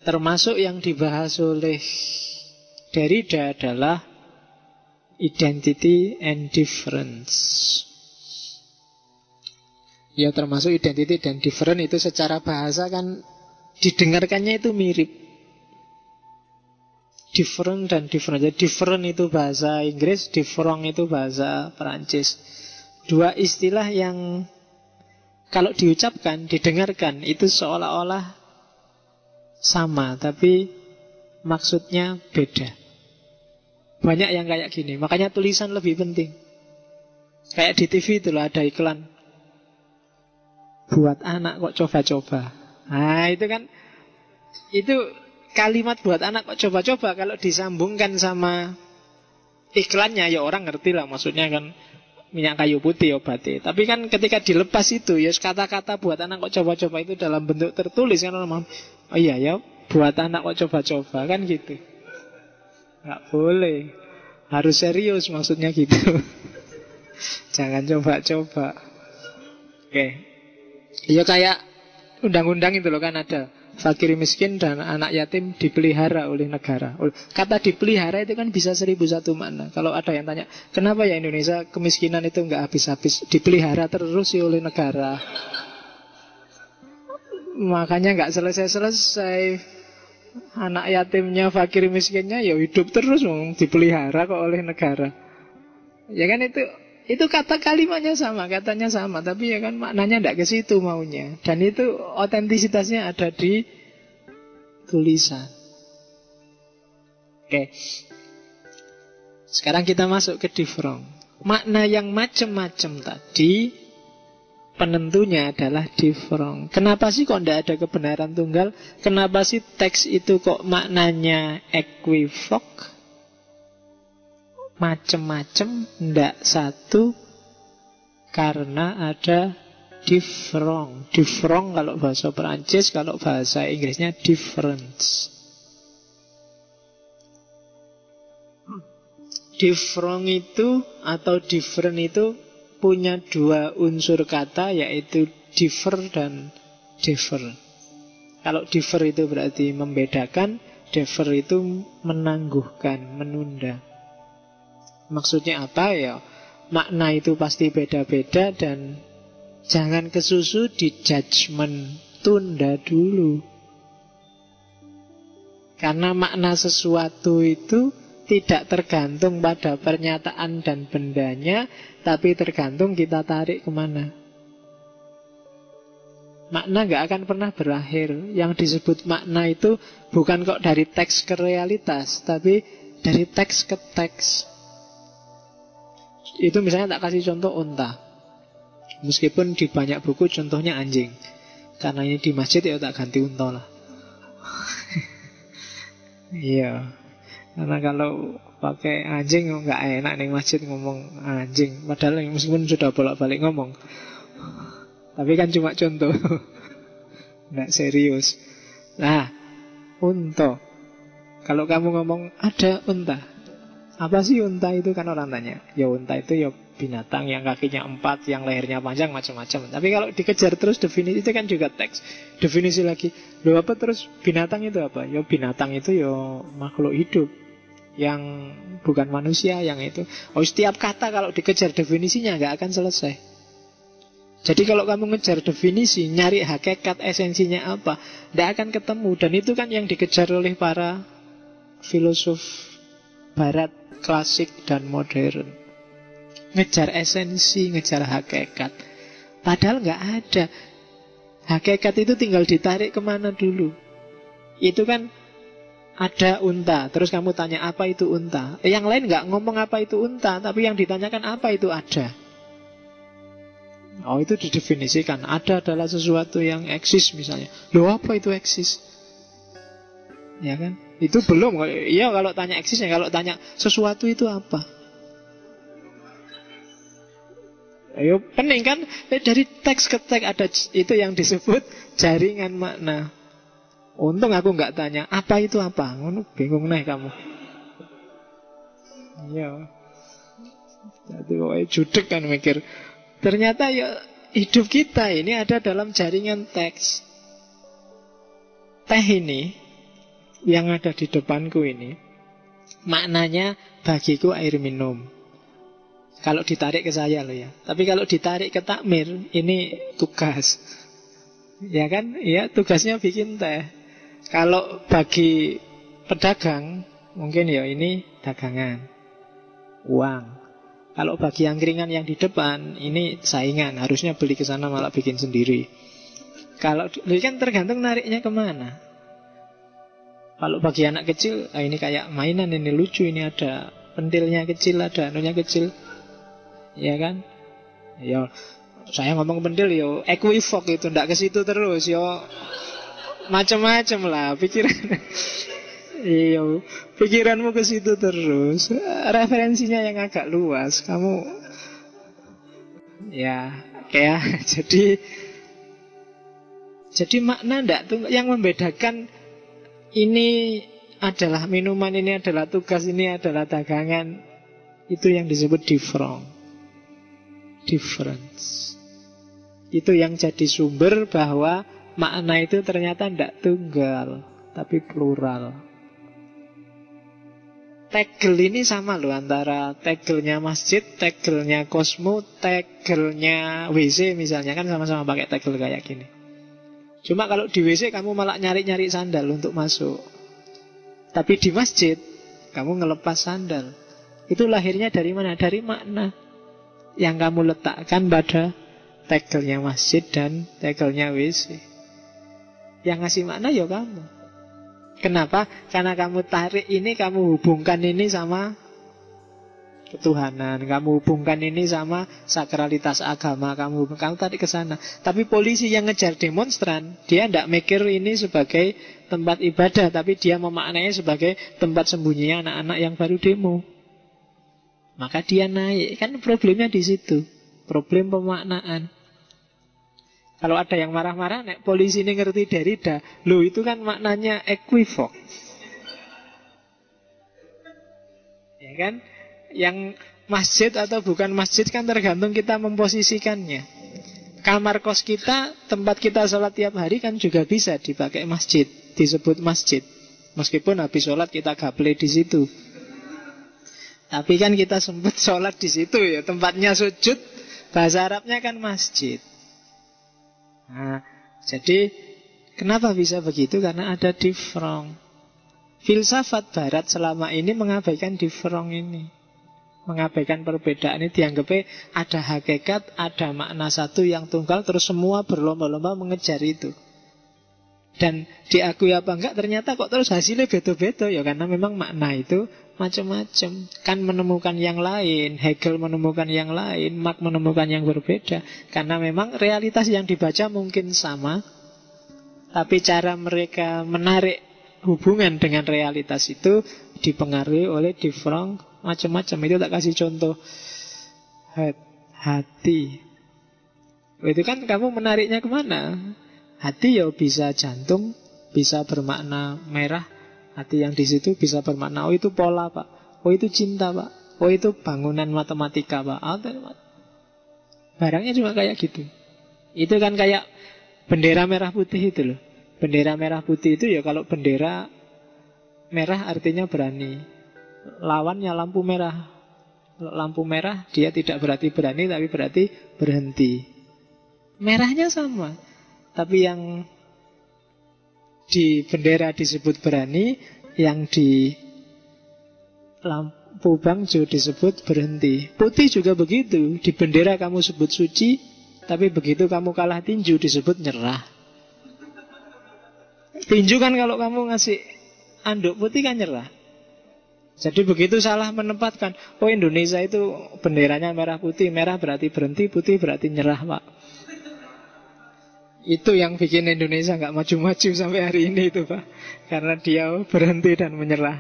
Termasuk yang dibahas oleh Derrida adalah identity and difference. Ya, termasuk identity dan different itu secara bahasa kan didengarkannya itu mirip. Different dan different. Jadi different itu bahasa Inggris, different itu bahasa Perancis. Dua istilah yang kalau diucapkan, didengarkan itu seolah-olah sama, tapi maksudnya beda. Banyak yang kayak gini. Makanya tulisan lebih penting. Kayak di TV itu loh, ada iklan buat anak kok coba-coba. Nah itu kan, itu kalimat buat anak kok coba-coba kalau disambungkan sama iklannya ya orang ngerti lah, maksudnya kan minyak kayu putih obatnya. Tapi kan ketika dilepas itu ya kata-kata buat anak kok coba-coba itu dalam bentuk tertulis kan orang, oh iya ya buat anak kok coba-coba kan gitu. Nggak boleh, harus serius maksudnya gitu. Jangan coba-coba. Oke. Ya kayak undang-undang itu loh kan ada fakir miskin dan anak yatim dipelihara oleh negara. Kata dipelihara itu kan bisa 1001 makna. Kalau ada yang tanya, kenapa ya Indonesia kemiskinan itu nggak habis-habis, dipelihara terus ya oleh negara. Makanya nggak selesai-selesai. Anak yatimnya, fakir miskinnya ya hidup terus, dipelihara kok oleh negara. Ya kan itu kata kalimatnya sama, katanya sama, tapi ya kan maknanya tidak ke situ maunya. Dan itu otentisitasnya ada di tulisan. Oke. Sekarang kita masuk ke different. Makna yang macam-macam tadi penentunya adalah different. Kenapa sih kok tidak ada kebenaran tunggal? Kenapa sih teks itu kok maknanya equivoque? Macem-macem, ndak satu, karena ada different. Different kalau bahasa Perancis, kalau bahasa Inggrisnya difference. Different itu atau different itu punya dua unsur kata, yaitu differ dan differ. Kalau differ itu berarti membedakan, differ itu menangguhkan, menunda. Maksudnya apa ya? Makna itu pasti beda-beda dan jangan kesusu di judgment, tunda dulu. Karena makna sesuatu itu tidak tergantung pada pernyataan dan bendanya, tapi tergantung kita tarik kemana. Makna gak akan pernah berakhir. Yang disebut makna itu bukan kok dari teks ke realitas, tapi dari teks ke teks. Itu misalnya tak kasih contoh unta. Meskipun di banyak buku contohnya anjing, karena ini di masjid ya tak ganti unta lah. Iya. Karena kalau pakai anjing nggak enak nih masjid ngomong anjing. Padahal meskipun sudah bolak-balik ngomong, tapi kan cuma contoh, nggak serius. Nah, unta. Kalau kamu ngomong ada unta, apa sih unta itu? Kan orang tanya. Ya unta itu ya binatang yang kakinya 4, yang lehernya panjang, macam-macam. Tapi kalau dikejar terus definisi itu kan juga teks. Definisi lagi. Loh apa terus binatang itu apa? Ya binatang itu ya makhluk hidup yang bukan manusia, yang itu. Oh, setiap kata kalau dikejar definisinya nggak akan selesai. Jadi kalau kamu ngejar definisi, nyari hakikat esensinya apa, nggak akan ketemu. Dan itu kan yang dikejar oleh para filosof Barat klasik dan modern. Ngejar esensi, ngejar hakikat. Padahal nggak ada. Hakikat itu tinggal ditarik kemana dulu. Itu kan ada unta, terus kamu tanya apa itu unta. Yang lain nggak ngomong apa itu unta, tapi yang ditanyakan apa itu ada. Oh, itu didefinisikan. Ada adalah sesuatu yang eksis misalnya. Loh apa itu eksis? Ya kan? Itu belum. Iya kalau tanya eksis ya, kalau tanya sesuatu itu apa? Ayo pening kan? Dari teks ke teks ada itu yang disebut jaringan makna. Untung aku nggak tanya apa itu apa. Bingung nih kamu. Iya. Jadi pokoknya judek kan mikir. Ternyata ya hidup kita ini ada dalam jaringan teks. Teh ini yang ada di depanku ini, maknanya bagiku air minum. Kalau ditarik ke saya loh ya. Tapi kalau ditarik ke takmir, ini tugas. Ya kan? Ya, tugasnya bikin teh. Kalau bagi pedagang, mungkin ya ini dagangan, uang. Kalau bagi angkringan yang di depan, ini saingan. Harusnya beli ke sana malah bikin sendiri. Kalau kan tergantung nariknya kemana. Kalau bagi anak kecil, ini kayak mainan, ini lucu, ini ada pentilnya kecil, ada anunya kecil. Ya kan? Ya, saya ngomong pentil yo equivox itu, ndak ke situ terus yo, macam-macam lah pikiran. Iya, pikiranmu ke situ terus. Referensinya yang agak luas, kamu ya kayak jadi makna ndak tuh yang membedakan ini adalah minuman, ini adalah tugas, ini adalah dagangan. Itu yang disebut difference. Itu yang jadi sumber bahwa makna itu ternyata tidak tunggal, tapi plural. Tegel ini sama loh, antara tegelnya masjid, tegelnya Cosmo, tegelnya WC misalnya, kan sama-sama pakai tegel kayak gini. Cuma kalau di WC kamu malah nyari-nyari sandal untuk masuk. Tapi di masjid kamu ngelepas sandal. Itu lahirnya dari mana? Dari makna yang kamu letakkan pada tegelnya masjid dan tegelnya WC. Yang ngasih makna ya kamu. Kenapa? Karena kamu tarik ini, kamu hubungkan ini sama ketuhanan, kamu hubungkan ini sama sakralitas agama, kamu tarik ke sana. Tapi polisi yang ngejar demonstran, dia tidak mikir ini sebagai tempat ibadah, tapi dia memaknainya sebagai tempat sembunyinya anak-anak yang baru demo. Maka dia naik. Kan problemnya di situ. Problem pemaknaan. Kalau ada yang marah-marah, nek polisi ini ngerti Derrida, loh itu kan maknanya equivox. Ya kan? Yang masjid atau bukan masjid kan tergantung kita memposisikannya. Kamar kos kita, tempat kita sholat tiap hari kan juga bisa dipakai masjid, disebut masjid. Meskipun habis sholat kita gaple di situ. Tapi kan kita sempat sholat di situ ya, tempatnya sujud, bahasa Arabnya kan masjid. Nah, jadi kenapa bisa begitu? Karena ada different. Filsafat Barat selama ini mengabaikan different ini, mengabaikan perbedaan ini, dianggapnya ada hakikat, ada makna satu yang tunggal, terus semua berlomba-lomba mengejar itu. Dan diakui apa enggak, ternyata kok terus hasilnya beda-beda. Ya karena memang makna itu macam-macam. Kan menemukan yang lain, Hegel menemukan yang lain, Marx menemukan yang berbeda. Karena memang realitas yang dibaca mungkin sama, tapi cara mereka menarik hubungan dengan realitas itu dipengaruhi oleh different macam-macam. Itu tak kasih contoh hati. Itu kan kamu menariknya kemana? Hati ya bisa jantung, bisa bermakna merah. Hati yang di situ bisa bermakna, oh itu pola pak, oh itu cinta pak, oh itu bangunan matematika pak. Barangnya cuma kayak gitu. Itu kan kayak bendera merah putih itu loh. Bendera merah putih itu ya kalau bendera merah artinya berani, lawannya lampu merah. Lampu merah dia tidak berarti berani, tapi berarti berhenti. Merahnya sama, tapi yang di bendera disebut berani, yang di lampu bangjo disebut berhenti. Putih juga begitu. Di bendera kamu sebut suci, tapi begitu kamu kalah tinju disebut nyerah. Tinju kan kalau kamu ngasih anduk putih kan nyerah. Jadi begitu salah menempatkan, oh Indonesia itu benderanya merah putih, merah berarti berhenti, putih berarti nyerah pak. Itu yang bikin Indonesia nggak maju-maju sampai hari ini itu pak, karena dia berhenti dan menyerah.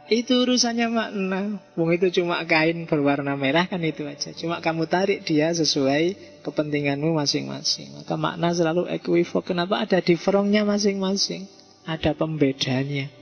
Itu urusannya makna. Wong itu cuma kain berwarna merah kan, itu aja. Cuma kamu tarik dia sesuai kepentinganmu masing-masing. Maka makna selalu equivox. Kenapa? Ada differentnya masing-masing, ada pembedanya.